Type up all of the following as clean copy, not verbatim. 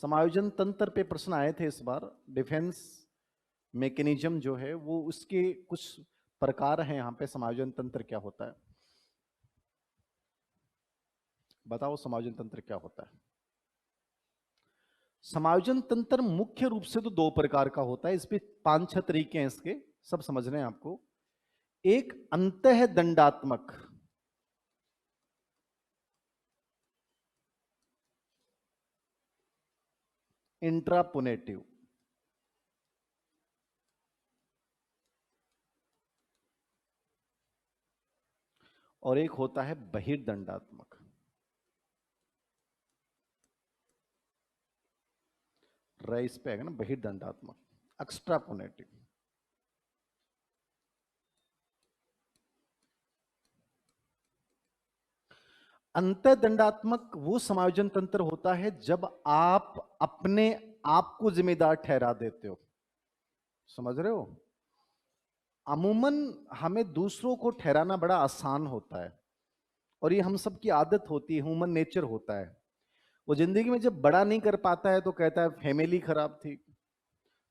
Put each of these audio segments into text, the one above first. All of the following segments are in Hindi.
समायोजन तंत्र पे प्रश्न आए थे इस बार। डिफेंस मैकेनिज्म जो है वो उसके कुछ प्रकार हैं। यहाँ पे समायोजन तंत्र क्या होता है, बताओ समायोजन तंत्र क्या होता है। समायोजन तंत्र मुख्य रूप से तो दो प्रकार का होता है। इस पे 5-6 तरीके हैं इसके, सब समझने हैं आपको। एक अंतः दंडात्मक, इंट्रापोनेटिव, और एक होता है बहिर्दंडात्मक। इस पे आएगा ना बहिर्दंडात्मक, एक्स्ट्रापोनेटिव। अंतःदंडात्मक वो समायोजन तंत्र होता है जब आप अपने आप को जिम्मेदार ठहरा देते हो। समझ रहे हो? अमूमन हमें दूसरों को ठहराना बड़ा आसान होता है, और ये हम सब की आदत होती है, ह्यूमन नेचर होता है। वो जिंदगी में जब बड़ा नहीं कर पाता है तो कहता है फैमिली खराब थी,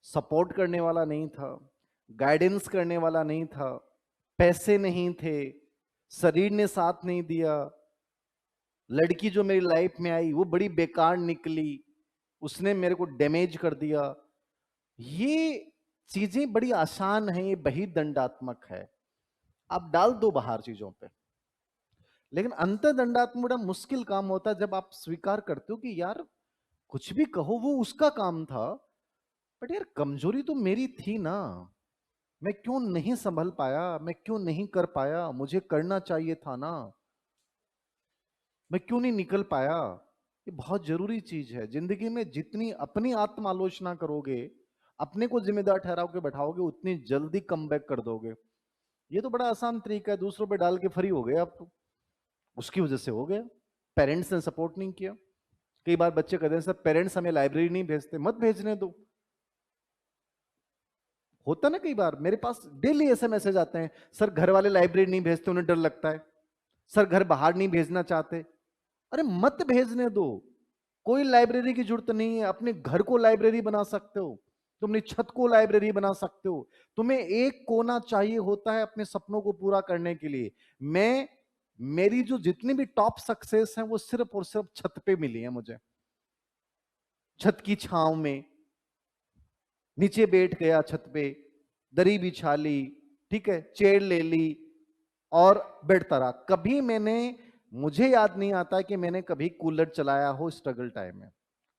सपोर्ट करने वाला नहीं था, गाइडेंस करने वाला नहीं था, पैसे नहीं थे, शरीर ने साथ नहीं दिया, लड़की जो मेरी लाइफ में आई वो बड़ी बेकार निकली, उसने मेरे को डैमेज कर दिया। ये चीजें बड़ी आसान है, ये बहिर्दंडात्मक है, आप डाल दो बाहर चीजों पे। लेकिन अंतर्दंडात्मक बड़ा मुश्किल काम होता है जब आप स्वीकार करते हो कि यार कुछ भी कहो वो उसका काम था, बट यार कमजोरी तो मेरी थी ना, मैं क्यों नहीं संभल पाया, मैं क्यों नहीं कर पाया, मुझे करना चाहिए था ना, मैं क्यों नहीं निकल पाया। ये बहुत जरूरी चीज है जिंदगी में। जितनी अपनी आत्म आलोचना करोगे, अपने को जिम्मेदार ठहराओगे बैठाओगे, उतनी जल्दी कम बैक कर दोगे। ये तो बड़ा आसान तरीका है, दूसरों पे डाल के फ्री हो गए आप तो, उसकी वजह से हो गया। पेरेंट्स ने सपोर्ट नहीं किया। कई बार बच्चे कहते हैं सर पेरेंट्स हमें लाइब्रेरी नहीं भेजते, मत भेजने दो। होता ना, कई बार मेरे पास डेली ऐसे मैसेज आते हैं, सर घर वाले लाइब्रेरी नहीं भेजते, उन्हें डर लगता है, सर घर बाहर नहीं भेजना चाहते। अरे मत भेजने दो, कोई लाइब्रेरी की जरूरत नहीं है। अपने घर को लाइब्रेरी बना सकते हो, तुम अपनी छत को लाइब्रेरी बना सकते हो। तुम्हें एक कोना चाहिए होता है अपने सपनों को पूरा करने के लिए। मैं मेरी जो जितनी भी टॉप सक्सेस है वो सिर्फ और सिर्फ छत पे मिली है मुझे। छत की छांव में नीचे बैठ गया, छत पे दरी बिछा ली, ठीक है, चेयर ले ली और बैठता रहा। कभी मैंने, मुझे याद नहीं आता कि मैंने कभी कूलर चलाया हो स्ट्रगल टाइम में।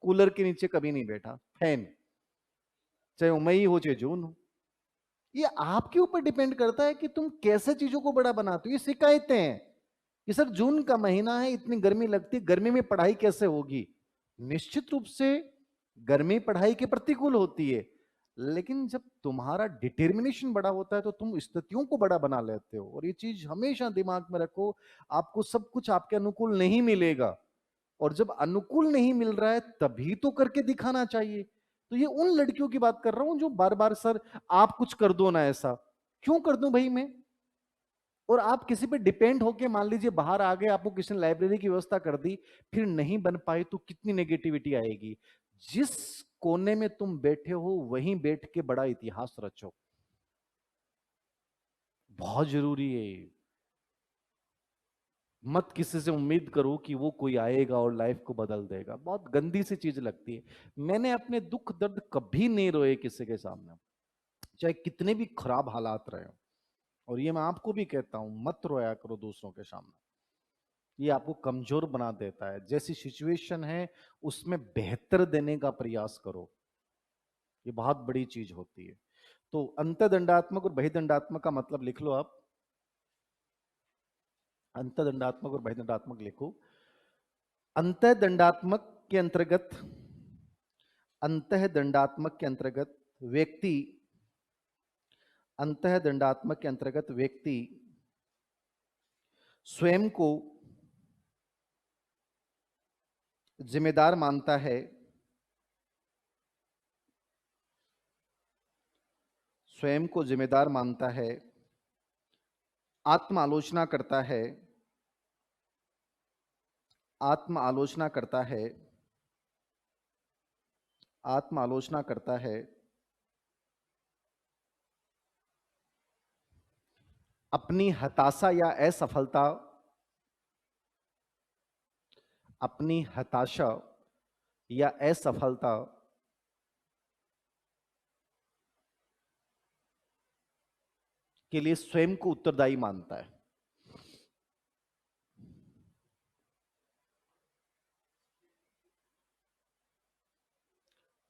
कूलर के नीचे कभी नहीं बैठा, फैन, चाहे वो मई हो चाहे जून हो। ये आपके ऊपर डिपेंड करता है कि तुम कैसे चीजों को बड़ा बनाते हो। ये शिकायतें हैं कि सर जून का महीना है, इतनी गर्मी लगती है, गर्मी में पढ़ाई कैसे होगी। निश्चित रूप से गर्मी पढ़ाई के प्रतिकूल होती है, लेकिन जब तुम्हारा डिटर्मिनेशन बड़ा होता है तो तुम स्थितियों को बड़ा बना लेते हो। और ये चीज हमेशा दिमाग में रखो, आपको सब कुछ आपके अनुकूल नहीं मिलेगा, और जब अनुकूल नहीं मिल रहा है तभी तो करके दिखाना चाहिए। तो ये उन लड़कियों की बात कर रहा हूं जो बार बार सर आप कुछ कर दो ना, ऐसा क्यों कर दूं भाई मैं। और आप किसी पे डिपेंड होके मान लीजिए बाहर आ गए, आपको किसी ने लाइब्रेरी की व्यवस्था कर दी, फिर नहीं बन पाई तो कितनी नेगेटिविटी आएगी। जिस कोने में तुम बैठे हो वहीं बैठ के बड़ा इतिहास रचो, बहुत जरूरी है ये। मत किसी से उम्मीद करो कि वो कोई आएगा और लाइफ को बदल देगा, बहुत गंदी सी चीज लगती है। मैंने अपने दुख दर्द कभी नहीं रोए किसी के सामने, चाहे कितने भी खराब हालात रहे हो। और ये मैं आपको भी कहता हूं, मत रोया करो दूसरों के सामने, ये आपको कमजोर बना देता है। जैसी सिचुएशन है उसमें बेहतर देने का प्रयास करो, ये बहुत बड़ी चीज होती है। तो अंतदंडात्मक और बहिदंडात्मक का मतलब लिख लो आप। अंतदंडात्मक और बहिदंडात्मक लिखो। अंतदंडात्मक के अंतर्गत, अंतःदंडात्मक के अंतर्गत व्यक्ति, अंतःदंडात्मक के अंतर्गत व्यक्ति स्वयं को जिम्मेदार मानता है, स्वयं को जिम्मेदार मानता है, आत्म आलोचना करता है, आत्म आलोचना करता है, आत्म आलोचना करता है, अपनी हताशा या असफलता, अपनी हताशा या असफलता के लिए स्वयं को उत्तरदायी मानता है।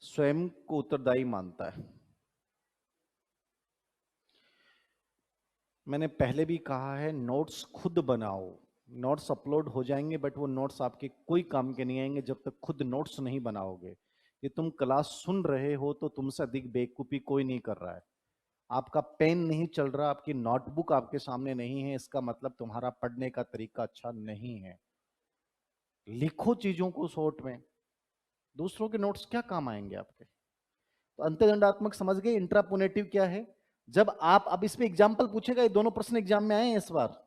स्वयं को उत्तरदायी मानता है। मैंने पहले भी कहा है, नोट्स खुद बनाओ। नोट्स अपलोड हो जाएंगे बट वो नोट्स आपके कोई काम के नहीं आएंगे जब तक खुद नोट्स नहीं बनाओगे। ये तुम क्लास सुन रहे हो तो तुमसे अधिक बेवकूफी कोई नहीं कर रहा है। आपका पेन नहीं चल रहा, आपकी नोटबुक आपके सामने नहीं है, इसका मतलब तुम्हारा पढ़ने का तरीका अच्छा नहीं है। लिखो चीजों को शॉर्ट में, दूसरों के नोट्स क्या काम आएंगे आपके। तो अंतर्दंडात्मक समझ गए। इंट्रापोनेटिव क्या है? जब आप, अब इस पे एग्जाम्पल पूछेगा, ये दोनों प्रश्न एग्जाम में आए हैं इस बार,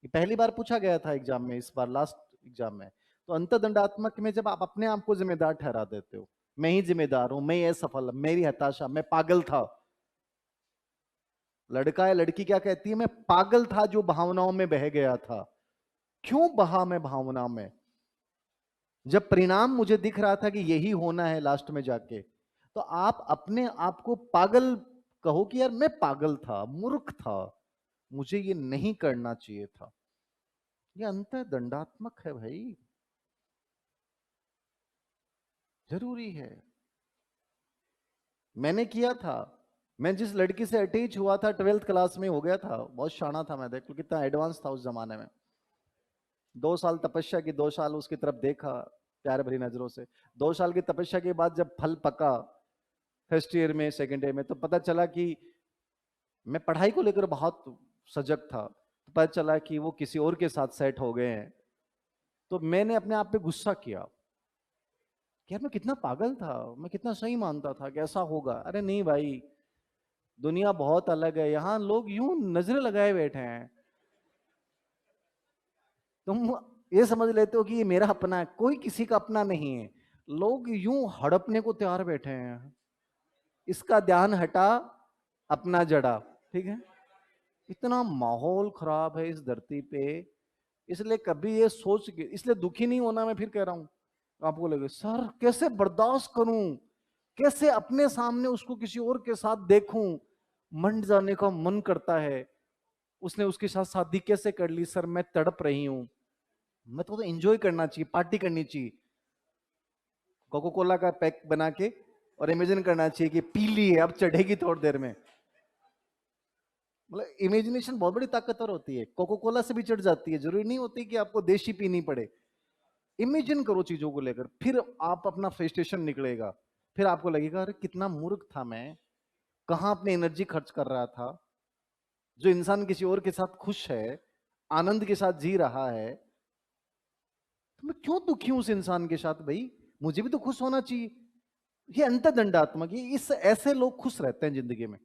ये पहली बार पूछा गया था एग्जाम में, इस बार लास्ट एग्जाम में। तो अंतर्दंडात्मक में जब आप अपने आप को जिम्मेदार ठहरा देते हो, मैं ही जिम्मेदार हूं, मैं असफल, मेरी हताशा, मैं पागल था। लड़का या लड़की क्या कहती है? मैं पागल था जो भावनाओं में बह गया था। क्यों बहा मैं भावना में, जब परिणाम मुझे दिख रहा था कि यही होना है लास्ट में जाके। तो आप अपने आप को पागल कहो कि यार मैं पागल था, मूर्ख था, मुझे ये नहीं करना चाहिए था। ये अंतर्दंडात्मक है भाई, जरूरी है। मैंने किया था। मैं जिस लड़की से अटैच हुआ था 12th क्लास में, हो गया था, बहुत शाना था मैं, देख लो कितना एडवांस था उस जमाने में। 2 साल तपस्या की, 2 साल उसकी तरफ देखा प्यार भरी नजरों से। 2 साल की तपस्या के बाद जब फल पका फर्स्ट ईयर में, सेकेंड ईयर में, तो पता चला कि मैं पढ़ाई को लेकर बहुत सजग था, तो पता चला कि वो किसी और के साथ सेट हो गए हैं। तो मैंने अपने आप पे गुस्सा किया कि यार मैं कितना पागल था, मैं कितना सही मानता था कि ऐसा होगा। अरे नहीं भाई, दुनिया बहुत अलग है, यहाँ लोग यूं नजरें लगाए बैठे हैं। तुम ये समझ लेते हो कि ये मेरा अपना है, कोई किसी का अपना नहीं है। लोग यूं हड़पने को तैयार बैठे हैं, इसका ध्यान हटा, अपना जड़ा। ठीक है, इतना माहौल खराब है इस धरती पे। इसलिए कभी ये सोच के, इसलिए दुखी नहीं होना, मैं फिर कह रहा हूं। आपको लगे सर कैसे बर्दाश्त करूं, कैसे अपने सामने उसको किसी और के साथ देखूं, मंड जाने का मन करता है। उसने उसके साथ शादी कैसे कर ली सर, मैं तड़प रही हूं। मैं तो एंजॉय करना चाहिए, पार्टी करनी चाहिए, कोको कोला का पैक बना के, और इमेजिन करना चाहिए कि पी ली है, अब चढ़ेगी थोड़ी देर में। मतलब इमेजिनेशन बहुत बड़ी ताकतवर होती है, कोको कोला से भी चढ़ जाती है, जरूरी नहीं होती कि आपको देशी पीनी पड़े। इमेजिन करो चीजों को लेकर, फिर आप अपना फ्रस्ट्रेशन निकलेगा। फिर आपको लगेगा अरे कितना मूर्ख था मैं, कहां अपनी एनर्जी खर्च कर रहा था। जो इंसान किसी और के साथ खुश है, आनंद के साथ जी रहा है, तो मैं क्यों दुखी हूं उस इंसान के साथ भाई, मुझे भी तो खुश होना चाहिए। ये अंतर्दंडात्मक, ये इस ऐसे लोग खुश रहते हैं जिंदगी में।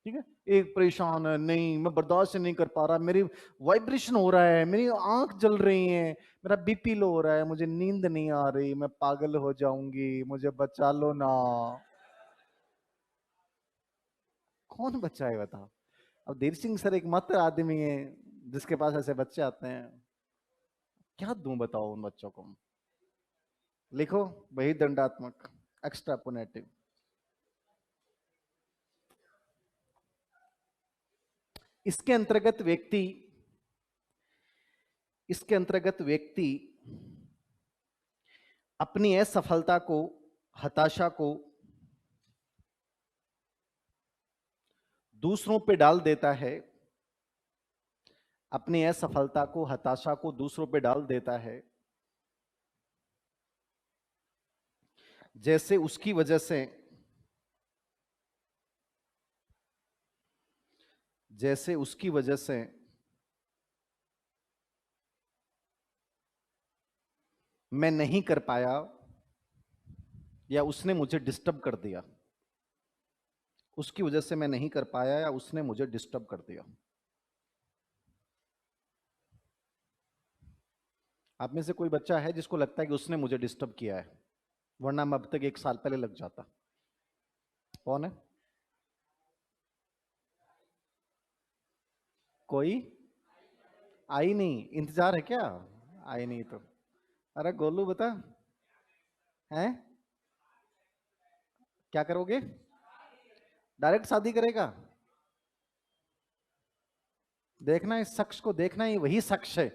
ठीक है, एक परेशान है, नहीं मैं बर्दाश्त नहीं कर पा रहा, मेरी वाइब्रेशन हो रहा है, मेरी आंख जल रही है, मेरा बीपी लो हो रहा है, मुझे नींद नहीं आ रही, मैं पागल हो जाऊंगी, मुझे बचा लो ना। कौन बचाए बताओ। अब देव सिंह सर एकमात्र आदमी है जिसके पास ऐसे बच्चे आते हैं। क्या दूं बताओ उन बच्चों को। लिखो, वही दंडात्मक, एक्स्ट्रापोनेटिव। इसके अंतर्गत व्यक्ति, इसके अंतर्गत व्यक्ति अपनी असफलता को, हताशा को दूसरों पे डाल देता है, अपनी असफलता को, हताशा को दूसरों पे डाल देता है, जैसे उसकी वजह से, जैसे उसकी वजह से मैं नहीं कर पाया, या उसने मुझे डिस्टर्ब कर दिया। उसकी वजह से मैं नहीं कर पाया या उसने मुझे डिस्टर्ब कर दिया। आप में से कोई बच्चा है जिसको लगता है कि उसने मुझे डिस्टर्ब किया है? वरना मैं अब तक 1 साल पहले लग जाता। कौन है? कोई आई नहीं? इंतजार है क्या? आई नहीं तो अरे गोलू बता। हैं? क्या करोगे? डायरेक्ट शादी करेगा? देखना इस शख्स को, देखना ही वही शख्स है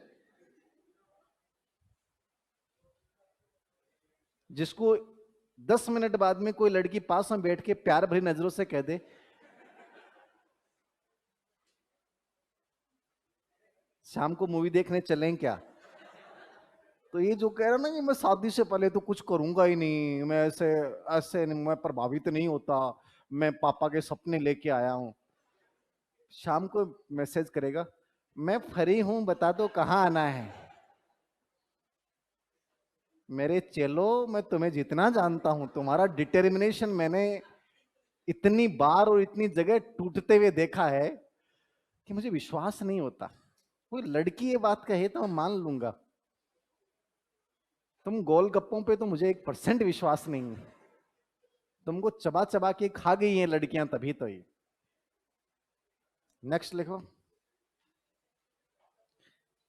जिसको 10 मिनट बाद में कोई लड़की पास में बैठ के प्यार भरी नजरों से कह दे, शाम को मूवी देखने चलें क्या? तो ये जो कह रहा ना कि मैं शादी से पहले तो कुछ करूंगा ही नहीं, मैं ऐसे ऐसे नहीं, मैं प्रभावित नहीं होता, मैं पापा के सपने लेके आया हूं, शाम को मैसेज करेगा, मैं फ्री हूं बता दो कहाँ आना है। मेरे चेलो, मैं तुम्हें जितना जानता हूं, तुम्हारा डिटर्मिनेशन मैंने इतनी बार और इतनी जगह टूटते हुए देखा है कि मुझे विश्वास नहीं होता। कोई लड़की ये बात कहे तो मैं मान लूंगा, तुम गोलगप्पों पे तो मुझे 1% विश्वास नहीं है। तुमको चबा चबा के खा गई हैं लड़कियां तभी तो। ये नेक्स्ट लिखो।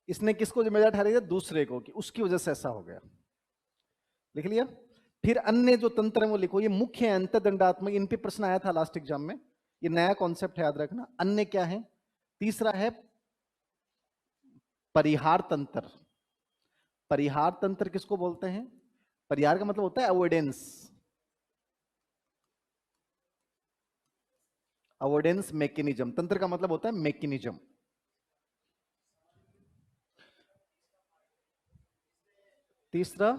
इसने किसको जिम्मेदार ठहराया? दूसरे को, कि उसकी वजह से ऐसा हो गया। लिख लिया? फिर अन्य जो तंत्र है वो लिखो। ये मुख्य है अंतदंडात्मक, इन पे प्रश्न आया था लास्ट एग्जाम में, ये नया कॉन्सेप्ट है, याद रखना। अन्य क्या है? तीसरा है परिहार तंत्र। परिहार तंत्र किसको बोलते हैं? परिहार का मतलब होता है अवॉइडेंस। अवॉइडेंस मैकेनिज्म, तंत्र का मतलब होता है मैकेनिज्म। तीसरा,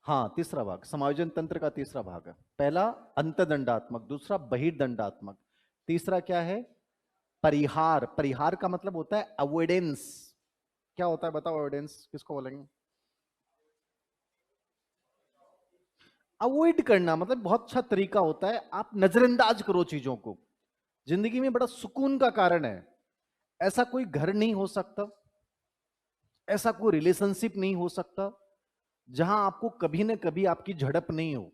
हाँ तीसरा भाग समायोजन तंत्र का तीसरा भाग है। पहला अंतदंडात्मक, दूसरा बहिर्दंडात्मक, तीसरा क्या है? परिहार। परिहार का मतलब होता है अवॉइडेंस। क्या होता है बताओ? अवॉइडेंस किसको बोलेंगे? अवॉइड करना मतलब बहुत अच्छा तरीका होता है, आप नजरअंदाज करो चीजों को। जिंदगी में बड़ा सुकून का कारण है। ऐसा कोई घर नहीं हो सकता, ऐसा कोई रिलेशनशिप नहीं हो सकता जहां आपको कभी ना कभी आपकी झड़प नहीं हो।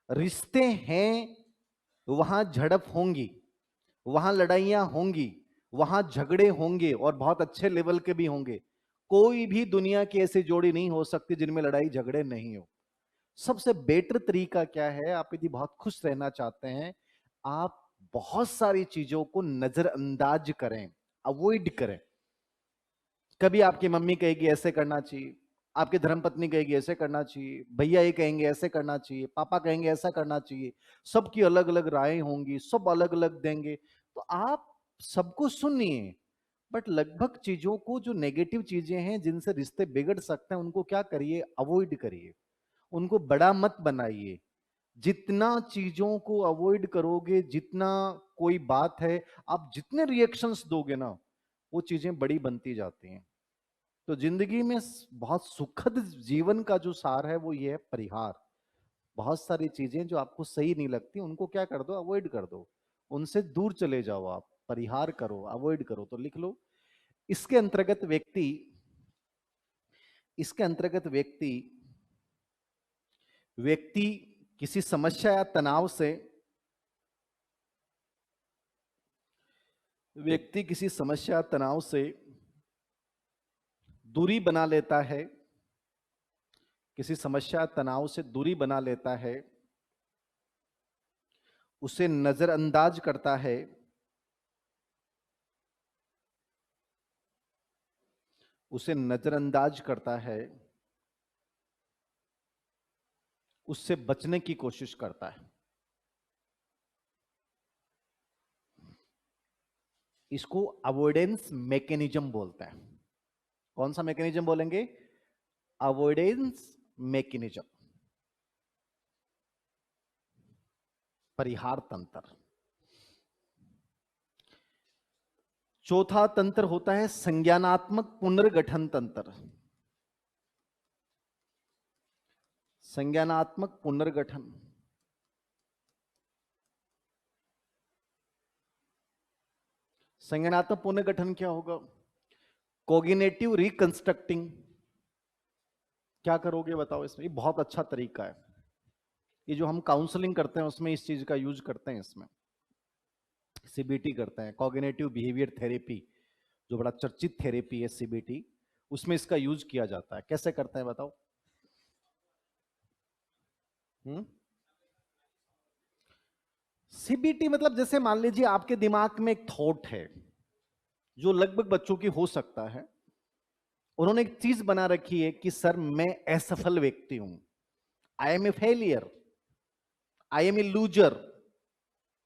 रिश्ते हैं, वहां झड़प होंगी, वहां लड़ाइयां होंगी, वहां झगड़े होंगे, और बहुत अच्छे लेवल के भी होंगे। कोई भी दुनिया की ऐसी जोड़ी नहीं हो सकती जिनमें लड़ाई झगड़े नहीं हो। सबसे बेटर तरीका क्या है? आप यदि बहुत खुश रहना चाहते हैं, आप बहुत सारी चीजों को नजरअंदाज करें, अवॉइड करें। कभी आपकी मम्मी कहेगी ऐसे करना चाहिए, आपकी धर्मपत्नी कहेगी ऐसे करना चाहिए, भैया ये कहेंगे ऐसे करना चाहिए, पापा कहेंगे ऐसा करना चाहिए, सबकी अलग अलग राय होंगी, सब अलग अलग देंगे, तो आप सबको सुनिए, बट लगभग चीजों को, जो नेगेटिव चीजें हैं जिनसे रिश्ते बिगड़ सकते हैं, उनको क्या करिए? अवॉइड करिए, उनको बड़ा मत बनाइए। जितना चीजों को अवॉइड करोगे, जितना कोई बात है, आप जितने रिएक्शंस दोगे ना, वो चीजें बड़ी बनती जाती हैं। तो जिंदगी में बहुत सुखद जीवन का जो सार है वो ये है परिहार। बहुत सारी चीजें जो आपको सही नहीं लगती, उनको क्या कर दो? अवॉइड कर दो, उनसे दूर चले जाओ, आप परिहार करो, अवॉइड करो। तो लिख लो, इसके अंतर्गत व्यक्ति, इसके अंतर्गत व्यक्ति व्यक्ति किसी समस्या या तनाव से, व्यक्ति किसी समस्या तनाव से दूरी बना लेता है, किसी समस्या तनाव से दूरी बना लेता है, उसे नजरअंदाज करता है, उसे नजरअंदाज करता है, उससे बचने की कोशिश करता है। इसको अवॉइडेंस मैकेनिज्म बोलते हैं। कौन सा मैकेनिज्म बोलेंगे? अवॉइडेंस मैकेनिज्म, परिहार तंत्र। चौथा तंत्र होता है संज्ञानात्मक पुनर्गठन तंत्र। संज्ञानात्मक पुनर्गठन, संज्ञानात्मक पुनर्गठन क्या होगा? Cognitive reconstructing. क्या करोगे बताओ इसमें? ये बहुत अच्छा तरीका है। ये जो हम काउंसलिंग करते हैं उसमें इस चीज का यूज करते हैं, इसमें सीबीटी करते हैं, कॉग्निटिव बिहेवियर थेरेपी, जो बड़ा चर्चित थेरेपी है सीबीटी, उसमें इसका यूज किया जाता है। कैसे करते हैं बताओ? सीबीटी मतलब जैसे मान लीजिए आपके दिमाग में एक थॉट है जो लगभग बच्चों की हो सकता है। उन्होंने एक चीज बना रखी है कि सर मैं असफल व्यक्ति हूं, I am a failure, I am a loser,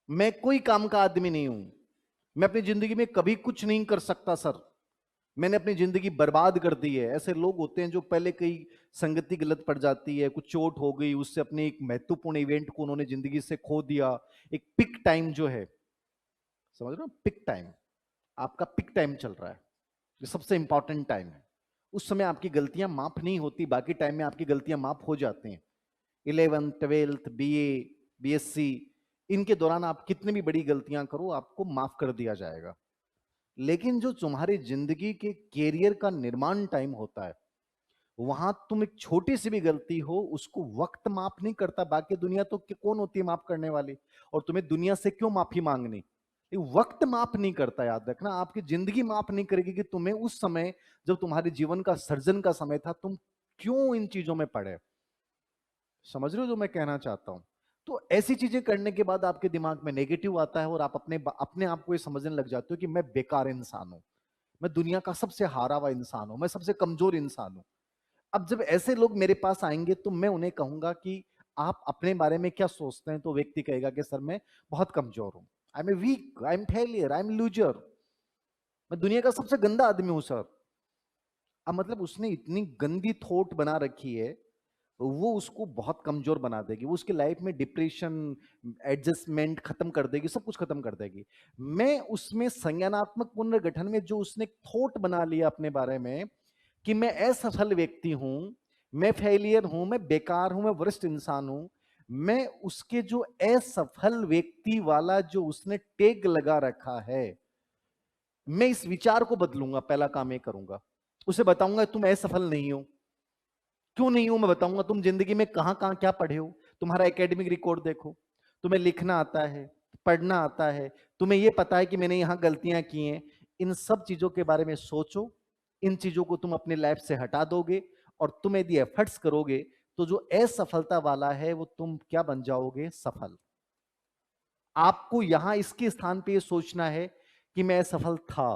मैं कोई काम का आदमी नहीं हूं, मैं अपनी जिंदगी में कभी कुछ नहीं कर सकता सर, मैंने अपनी जिंदगी बर्बाद कर दी है। ऐसे लोग होते हैं जो पहले कई संगति गलत पड़ जाती है, कुछ चोट हो गई, उससे अपने एक महत्वपूर्ण इवेंट को उन्होंने जिंदगी से खो दिया। एक पिक टाइम जो है, समझ रहे हो, पिक टाइम, आपका पिक टाइम चल रहा है, ये सबसे इंपॉर्टेंट टाइम है। उस समय आपकी गलतियां माफ नहीं होती, बाकी टाइम में आपकी गलतियां माफ हो जाती हैं। 11th 12th बीए बीएससी, इनके दौरान आप कितनी भी बड़ी गलतियां करो आपको माफ कर दिया जाएगा। लेकिन जो तुम्हारी जिंदगी के कैरियर का निर्माण टाइम होता है, वहां तुम एक छोटी सी भी गलती हो उसको वक्त माफ नहीं करता, बाकी दुनिया तो कौन होती है माफ करने वाली, और तुम्हें दुनिया से क्यों माफी मांगनी, ये वक्त माफ नहीं करता। याद रखना, आपकी जिंदगी माफ नहीं करेगी कि तुम्हें उस समय जब तुम्हारे जीवन का सर्जन का समय था तुम क्यों इन चीजों में पड़े। समझ रहे हो जो मैं कहना चाहता हूं? तो ऐसी चीजें करने के बाद आपके दिमाग में नेगेटिव आता है और आप अपने अपने आप को ये समझने लग जाते हो कि मैं बेकार इंसान हूं, मैं दुनिया का सबसे हारा हुआ इंसान हूं, मैं सबसे कमजोर इंसान हूं। अब जब ऐसे लोग मेरे पास आएंगे तो मैं उन्हें कहूंगा कि आप अपने बारे में क्या सोचते हैं, तो व्यक्ति कहेगा कि सर मैं बहुत कमजोर हूं, I am a weak, I am failure, I am loser, मैं दुनिया का सबसे गंदा आदमी हूं सर। अब मतलब उसने इतनी गंदी थॉट बना रखी है, वो उसको बहुत कमजोर बना देगी, वो उसकी लाइफ में डिप्रेशन, एडजस्टमेंट खत्म कर देगी, सब कुछ खत्म कर देगी। मैं उसमें संज्ञानात्मक पुनर्गठन में जो उसने थॉट बना लिया अपने बारे में कि मैं असफल व्यक्ति हूं, मैं फेलियर हूं, मैं बेकार हूं, मैं वरिष्ठ इंसान हूं, मैं उसके जो असफल व्यक्ति वाला जो उसने टैग लगा रखा है, मैं इस विचार को बदलूंगा। पहला काम ये करूंगा, उसे बताऊंगा तुम असफल नहीं हो। क्यों नहीं हूं मैं बताऊंगा, तुम जिंदगी में कहां कहां क्या पढ़े हो, तुम्हारा एकेडमिक रिकॉर्ड देखो, तुम्हें लिखना आता है, पढ़ना आता है, तुम्हें यह पता है कि मैंने यहां गलतियां की हैं। इन सब चीजों के बारे में सोचो, इन चीजों को तुम अपनी लाइफ से हटा दोगे और तुम यदि एफर्ट्स करोगे तो जो असफलता वाला है वो तुम क्या बन जाओगे, सफल। आपको यहां इसके स्थान पे ये सोचना है कि मैं असफल था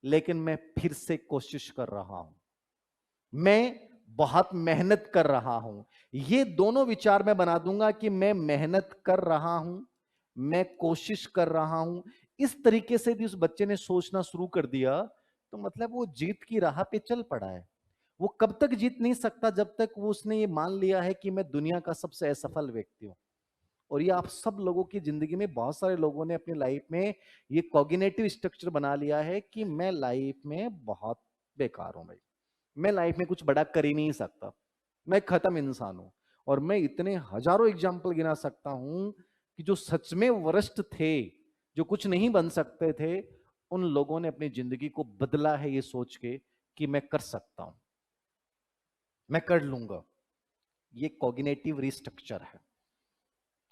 लेकिन मैं फिर से कोशिश कर रहा हूं, मैं बहुत मेहनत कर रहा हूं। ये दोनों विचार मैं बना दूंगा कि मैं मेहनत कर रहा हूं, मैं कोशिश कर रहा हूं। इस तरीके से भी उस बच्चे ने सोचना शुरू कर दिया तो मतलब वो जीत की राह पे चल पड़ा है। वो कब तक जीत नहीं सकता जब तक वो उसने ये मान लिया है कि मैं दुनिया का सबसे असफल व्यक्ति हूं। और ये आप सब लोगों की जिंदगी में बहुत सारे लोगों ने अपनी लाइफ में ये कॉग्निटिव स्ट्रक्चर बना लिया है कि मैं लाइफ में बहुत बेकार हूं भाई, मैं लाइफ में कुछ बड़ा कर ही नहीं सकता, मैं खत्म इंसान हूं। और मैं इतने हजारों एग्जाम्पल गिना सकता हूं कि जो सच में वरिष्ठ थे, जो कुछ नहीं बन सकते थे, उन लोगों ने अपनी जिंदगी को बदला है ये सोच के कि मैं कर सकता हूं, मैं कर लूंगा। ये कॉग्निटिव रिस्ट्रक्चर है।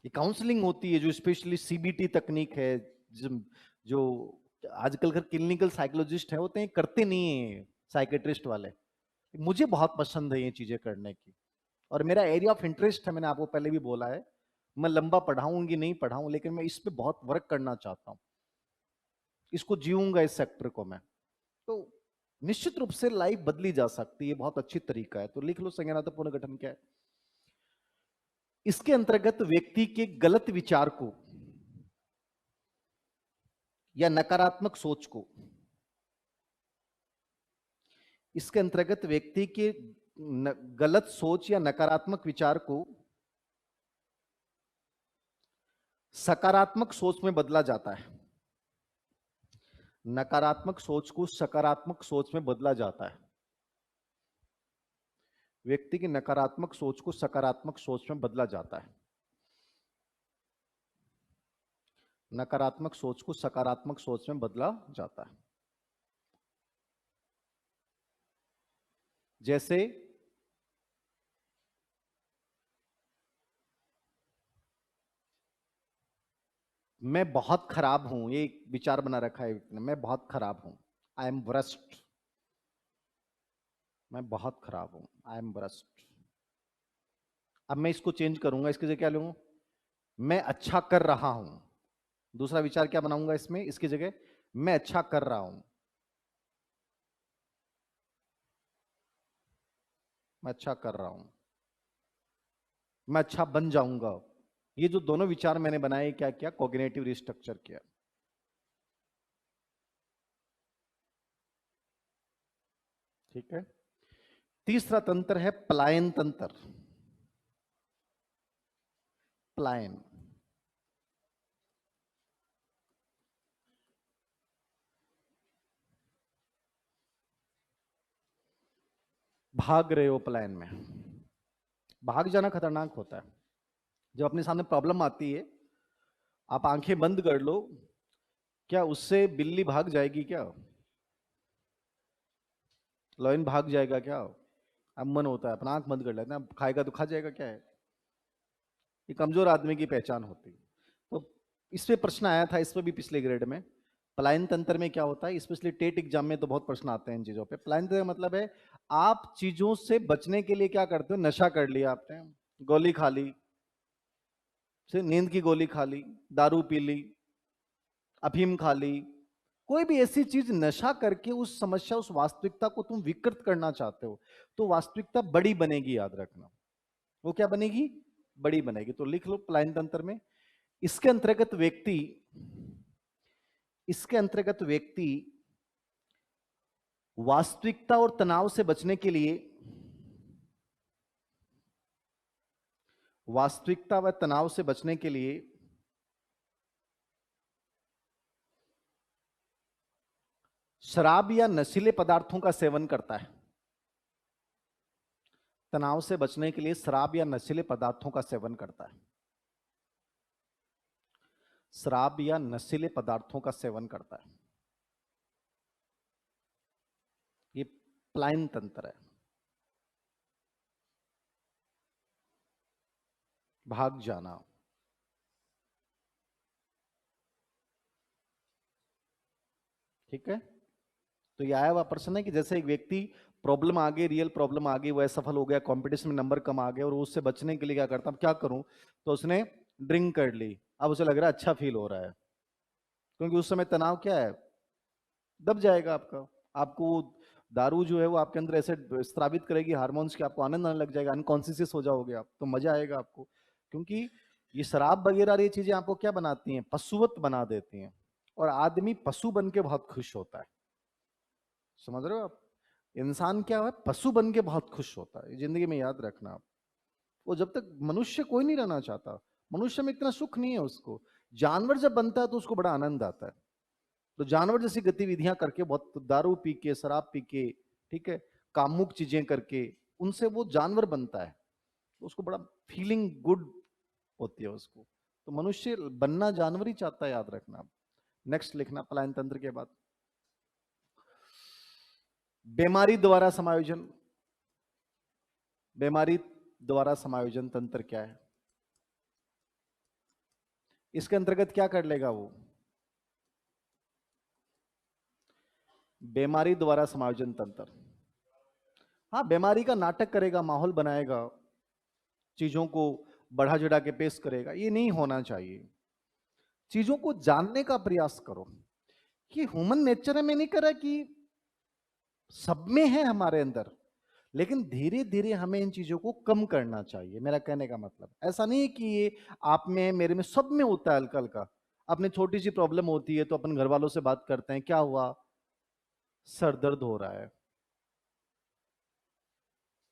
ये काउंसलिंग होती है जो स्पेशली सीबीटी तकनीक है, जो आजकल का क्लिनिकल साइकोलॉजिस्ट है होते हैं, करते नहीं है साइकेट्रिस्ट वाले। मुझे बहुत पसंद है ये चीजें करने की, और मेरा एरिया ऑफ इंटरेस्ट है, मैंने आपको पहले भी बोला है। मैं लंबा पढ़ाऊंगी नहीं पढ़ाऊं, लेकिन मैं इस पे बहुत वर्क करना चाहता हूं, इसको जीऊंगा इस सेक्टर को मैं। तो निश्चित रूप से लाइफ बदली जा सकती है, बहुत अच्छी तरीका है। तो लिख लो संज्ञानात्मक पुनर्गठन क्या है। इसके अंतर्गत व्यक्ति के गलत विचार को या नकारात्मक सोच को, इसके अंतर्गत व्यक्ति के गलत सोच या नकारात्मक विचार को सकारात्मक सोच में बदला जाता है। नकारात्मक सोच को सकारात्मक सोच में बदला जाता है। व्यक्ति की नकारात्मक सोच को सकारात्मक सोच में बदला जाता है। नकारात्मक सोच को सकारात्मक सोच में बदला जाता है। जैसे मैं बहुत खराब हूं, ये एक विचार बना रखा है व्यक्ति ने, मैं बहुत खराब हूं, आई एम वर्स्ट। मैं बहुत खराब हूं, आई एम वर्स्ट। अब मैं इसको चेंज करूंगा, इसकी जगह क्या लूंगा? मैं अच्छा कर रहा हूं। दूसरा विचार क्या बनाऊंगा इसमें, इसकी जगह मैं अच्छा कर रहा हूं, मैं अच्छा कर रहा हूं, मैं अच्छा बन जाऊंगा। ये जो दोनों विचार मैंने बनाए, क्या किया? कॉग्निटिव रिस्ट्रक्चर किया। ठीक है। तीसरा तंत्र है पलायन तंत्र। पलायन। भाग रहे हो पलायन में। भाग जाना खतरनाक होता है। जब अपने सामने प्रॉब्लम आती है, आप आंखें बंद कर लो, क्या उससे बिल्ली भाग जाएगी क्या? लॉयन भाग जाएगा क्या? अब मन होता है अपना आंख बंद कर लेते हैं, अब खाएगा तो खा जाएगा, क्या है? ये कमजोर आदमी की पहचान होती है। तो इस पे प्रश्न आया था, इस पे भी पिछले ग्रेड में। पलायन तंत्र में क्या होता है, स्पेशली टेट एग्जाम में तो बहुत प्रश्न आते हैं इन चीजों पे। पलायन तंत्र का मतलब है, आप चीजों से बचने के लिए क्या करते हो? नशा कर लिया आपने, गोली खा ली, से नींद की गोली खा ली, दारू पी ली, अफीम खा ली, कोई भी ऐसी चीज नशा करके उस समस्या, उस वास्तविकता को तुम विकृत करना चाहते हो, तो वास्तविकता बड़ी बनेगी, याद रखना। वो क्या बनेगी? बड़ी बनेगी। तो लिख लो पलायन तंत्र में। इसके अंतर्गत व्यक्ति, इसके अंतर्गत व्यक्ति वास्तविकता और तनाव से बचने के लिए, वास्तविकता व तनाव से बचने के लिए शराब या नशीले पदार्थों का सेवन करता है। तनाव से बचने के लिए शराब या नशीले पदार्थों का सेवन करता है। शराब या नशीले पदार्थों का सेवन करता है। ये पलायन तंत्र है। भाग जाना। ठीक है। तो ये आया हुआ प्रश्न है कि जैसे एक व्यक्ति, प्रॉब्लम आ गई, रियल प्रॉब्लम आ गई, वह सफल हो गया, कंपटीशन में नंबर कम आ गए, और उससे बचने के लिए क्या करता, अब क्या करूं? तो उसने ड्रिंक कर ली। अब उसे लग रहा है अच्छा फील हो रहा है, क्योंकि उस समय तनाव क्या है, दब जाएगा आपका। आपको दारू जो है वो आपके अंदर ऐसे स्रावित करेगी हार्मोन्स के, आपको आनंद आने लग जाएगा, अनकॉन्शियस हो जाओगे आप, तो मजा आएगा आपको। क्योंकि ये शराब वगैरह ये चीजें आपको क्या बनाती हैं? पशुवत बना देती हैं, और आदमी पशु बन के बहुत खुश होता है। समझ रहे हो आप? इंसान क्या है, पशु बन के बहुत खुश होता है। जिंदगी में याद रखना आप। वो जब तक मनुष्य कोई नहीं रहना चाहता, मनुष्य में इतना सुख नहीं है उसको। जानवर जब बनता है तो उसको बड़ा आनंद आता है। तो जानवर जैसी गतिविधियां करके, बहुत दारू पी के, शराब पी के, ठीक है, कामुक चीजें करके, उनसे वो जानवर बनता है, तो उसको बड़ा फीलिंग गुड होती है उसको। तो मनुष्य बनना जानवर ही चाहता है, याद रखना। नेक्स्ट लिखना पलायन तंत्र के बाद, बीमारी द्वारा समायोजन। बीमारी द्वारा समायोजन तंत्र क्या है? इसके अंतर्गत क्या कर लेगा वो? बीमारी द्वारा समायोजन तंत्र, हाँ, बीमारी का नाटक करेगा, माहौल बनाएगा, चीजों को बढ़ा चढ़ा के पेश करेगा। ये नहीं होना चाहिए। चीजों को जानने का प्रयास करो कि ह्यूमन नेचर में नहीं करा कि सब में है हमारे अंदर, लेकिन धीरे धीरे हमें इन चीजों को कम करना चाहिए। मेरा कहने का मतलब ऐसा नहीं है कि ये आप में, मेरे में, सब में होता है हल्का हल्का। अपने छोटी सी प्रॉब्लम होती है तो अपन घर वालों से बात करते हैं, क्या हुआ, सर दर्द हो रहा है।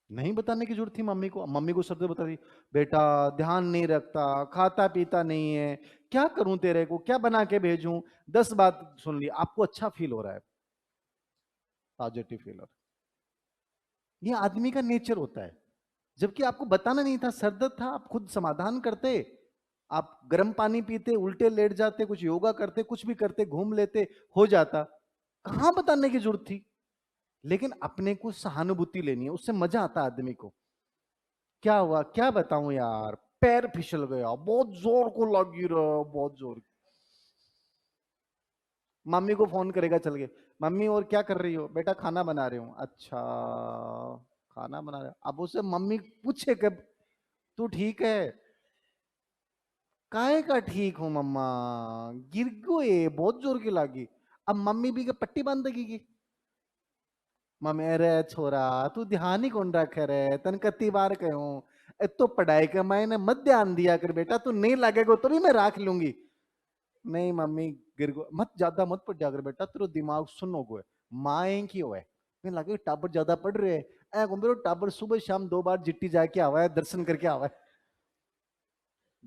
नहीं बताने की जरूरत थी मम्मी को, मम्मी को सर दर्द बता दी, बेटा ध्यान नहीं रखता, खाता पीता नहीं है, क्या करूं तेरे को, क्या बना के भेजूं? 10 बात सुन ली, आपको अच्छा फील हो रहा है, पॉजिटिव फील। ये आदमी का नेचर होता है। जबकि आपको बताना नहीं था, सर दर्द था, आप खुद समाधान करते, आप गर्म पानी पीते, उल्टे लेट जाते, कुछ योगा करते, कुछ भी करते, घूम लेते, हो जाता। कहां बताने की जरूरत थी? लेकिन अपने को सहानुभूति लेनी है, उससे मजा आता है आदमी को। क्या हुआ, क्या बताऊं यार, पैर फिसल गया, बहुत जोर को लगी रहा, बहुत जोर। मम्मी को फोन करेगा चल के, मम्मी और क्या कर रही हो? बेटा खाना बना रही हूँ। अच्छा, खाना बना रहे हो? अब उसे मम्मी पूछे कब, तू ठीक है? काहे का ठीक हूँ मम्मा, गिर गए बहुत जोर की लागी। अब मम्मी भी के पट्टी बांध देगी की, मम्मी अरे छोरा तू ध्यान ही कौन रखे रे, तन कत्ती बार कहूं, तो पढ़ाई का मैंने मत ध्यान दिया कर बेटा, तू नहीं लगेगा तो भी मैं रख लूंगी। नहीं मम्मी, गिर गो मत, ज्यादा मत पढ़ जाकर बेटा, तेरा दिमाग सुनो गो, माए की हो है। मैं लगे टाबर ज्यादा पढ़ रहे ऐ मेरे टाबर सुबह शाम 2 बार जिट्टी जाके आवा है, दर्शन करके आवा है,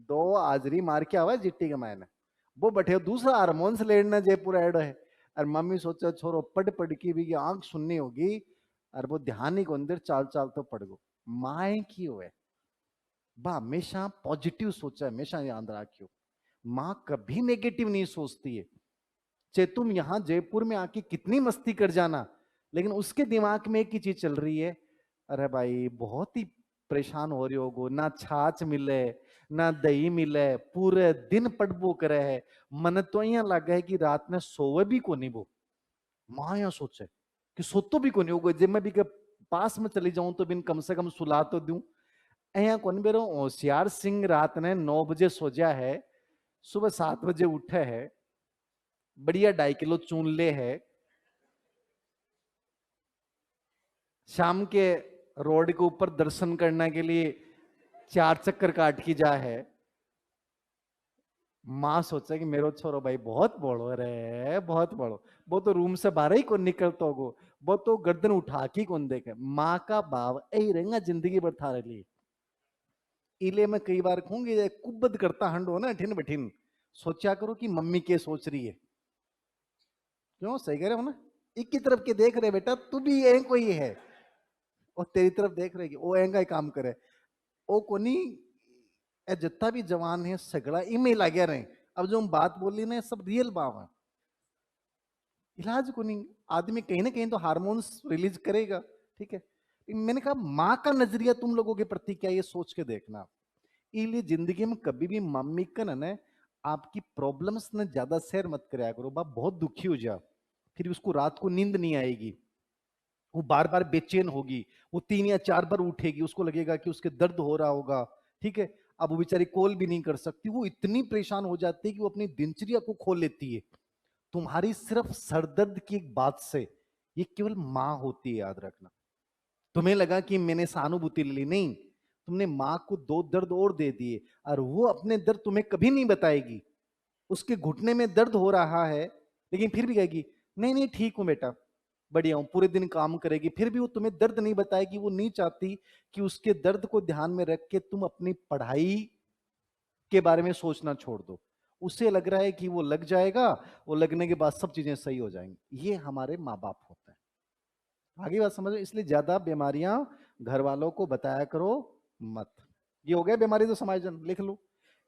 2 हाजरी मार के आवा है जिट्टी के मायने। वो बैठे दूसरा हारमोन्स लेना जयपुर ऐड है, और मम्मी सोचा छोरो पढ़ पढ़ की भी आंख सुननी होगी, और वो ध्यान ही को अंदर चाल चाल तो पड़ गो, माए की हो है। बा हमेशा पॉजिटिव सोचा है, हमेशा याद रखियो, माँ कभी नेगेटिव नहीं सोचती है। चाहे तुम यहां जयपुर में आके कितनी मस्ती कर जाना, लेकिन उसके दिमाग में एक ही चीज चल रही है, अरे भाई बहुत ही परेशान हो रही होगो, ना छाछ मिले ना दही मिले, पूरे दिन पड़बो करे है, मन तो यहाँ लगा है कि रात में सोवे भी को नहीं वो। माँ यहाँ सोचे कि सोतो भी को नहीं होगा, जब मैं भी के पास में चली जाऊं तो बिन कम से कम सुला तो दूं। यहाँ कौन बेरो होशियार सिंह रात ने 9 बजे सो जा है, सुबह 7 बजे उठे है, बढ़िया 2.5 किलो चून ले है, शाम के रोड के ऊपर दर्शन करने के लिए 4 चक्कर काट की जा है। माँ सोचा कि मेरो छोरो भाई बहुत बड़ो रे, बहुत बड़ो, वो तो रूम से बाहर ही कौन निकलता होगो, वो तो गर्दन उठा के कौन देखे। माँ का भाव यही रहेगा जिंदगी भर थारे लिए। इले में कई बार कहूंगी कुबद करता हंडो ना ठिन बठिन, सोचा करो कि मम्मी के सोच रही है, क्यों सही कह रहे हो ना, एक की तरफ के देख रहे बेटा, तू भी ये कोई है, और तेरी तरफ देख रहे कि वो एंगा ही काम करे, ओ कोनी ए जितना भी जवान है सगड़ा इमे लगे रहे। अब जो हम बात बोली ना सब रियल बात है, इलाज को नहीं, आदमी कहीं ना कहीं तो हार्मोन्स रिलीज करेगा, ठीक है। मैंने कहा माँ का नजरिया तुम लोगों के प्रति क्या, ये सोच के देखना। इसलिए जिंदगी में कभी भी मम्मी का ना आपकी प्रॉब्लम्स ने ज्यादा शेयर मत कराया करो, बाप बहुत दुखी हो जा, फिर उसको रात को नींद नहीं आएगी, वो बार बार बेचैन होगी, वो 3 या 4 बार उठेगी, उसको लगेगा कि उसके दर्द हो रहा होगा, ठीक है। अब वो बेचारी कॉल भी नहीं कर सकती, वो इतनी परेशान हो जाती है कि वो अपनी दिनचर्या को खो लेती है, तुम्हारी सिर्फ सरदर्द की एक बात से। ये केवल माँ होती है, याद रखना। तुम्हें लगा कि मैंने सहानुभूति ले ली, नहीं, तुमने माँ को 2 दर्द और दे दिए, और वो अपने दर्द तुम्हें कभी नहीं बताएगी। उसके घुटने में दर्द हो रहा है, लेकिन फिर भी कहेगी नहीं नहीं ठीक हूं बेटा, बढ़िया हूं, पूरे दिन काम करेगी, फिर भी वो तुम्हें दर्द नहीं बताएगी। वो नहीं चाहती कि उसके दर्द को ध्यान में रख के तुम अपनी पढ़ाई के बारे में सोचना छोड़ दो। उसे लग रहा है कि वो लग जाएगा, वो लगने के बाद सब चीजें सही हो जाएंगी। ये हमारे माँ बाप होते हैं, आगे बात समझो। इसलिए ज्यादा बीमारियां घर वालों को बताया करो मत। ये हो गया बीमारी तो समायोजन, लिख लो।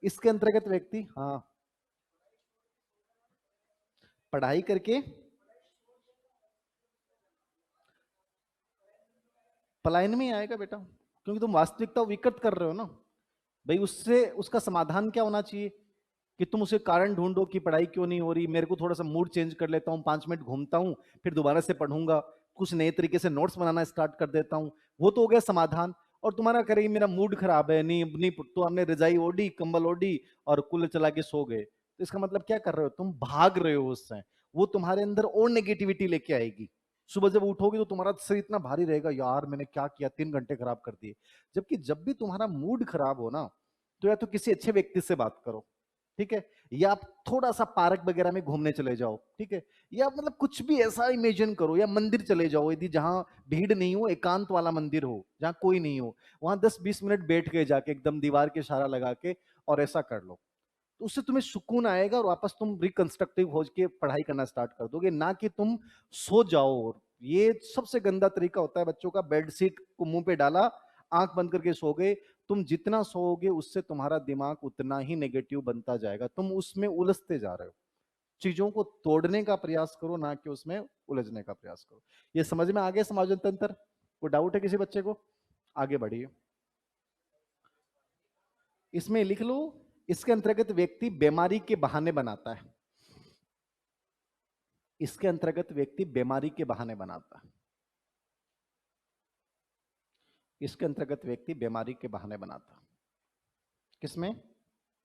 इसके अंतर्गत व्यक्ति, हाँ, पढ़ाई करके पलायन में ही आएगा बेटा, क्योंकि तुम वास्तविकता विकृत कर रहे हो ना भाई। उससे उसका समाधान क्या होना चाहिए कि तुम उसे कारण ढूंढो कि पढ़ाई क्यों नहीं हो रही, मेरे को थोड़ा सा मूड चेंज कर लेता हूँ, 5 मिनट घूमता हूँ, फिर दोबारा से पढ़ूंगा, कुछ नए तरीके से नोट्स बनाना स्टार्ट कर देता हूँ, वो तो हो गया समाधान। और तुम्हारा करेगी मेरा मूड खराब है, नहीं नहीं, तो हमने रजाई ओढ़ी, कंबल ओढ़ी और कूलर चला के सो गए, तो इसका मतलब क्या कर रहे हो, तुम भाग रहे हो उससे। वो तुम्हारे अंदर और नेगेटिविटी लेके आएगी। सुबह जब उठोगे तो तुम्हारा शरीर इतना भारी रहेगा, यार मैंने क्या किया, 3 घंटे खराब कर दिए। जबकि जब भी तुम्हारा मूड खराब हो ना, तो या तो किसी अच्छे व्यक्ति से बात करो, ठीक है, या आप थोड़ा सा पार्क वगैरह में घूमने चले जाओ, ठीक है, या मतलब कुछ भी ऐसा इमेजिन करो, या मंदिर चले जाओ, यदि जहां भीड़ नहीं हो, एकांत वाला मंदिर हो जहां कोई नहीं हो, वहां 10-20 मिनट बैठ के जाके एकदम दीवार के इशारा लगा के, और ऐसा कर लो, तो उससे तुम्हें सुकून आएगा और वापस तुम रिकंस्ट्रक्टिव हो के पढ़ाई करना स्टार्ट कर दोगे, ना कि तुम सो जाओ। ये सबसे गंदा तरीका होता है बच्चों का, बेड सीट को मुंह पे डाला, आंख बंद करके सो गए। तुम जितना सोओगे उससे तुम्हारा दिमाग उतना ही नेगेटिव बनता जाएगा, तुम उसमें उलझते जा रहे हो। चीजों को तोड़ने का प्रयास करो, ना कि उसमें उलझने का प्रयास करो। ये समझ में आ गया समायोजन तंत्र? कोई डाउट है किसी बच्चे को? आगे बढ़िए, इसमें लिख लो। इसके अंतर्गत व्यक्ति बीमारी के बहाने बनाता है। इसके अंतर्गत व्यक्ति बीमारी के बहाने बनाता है। इसके अंतर्गत व्यक्ति बीमारी के बहाने बनाता है। किसमें?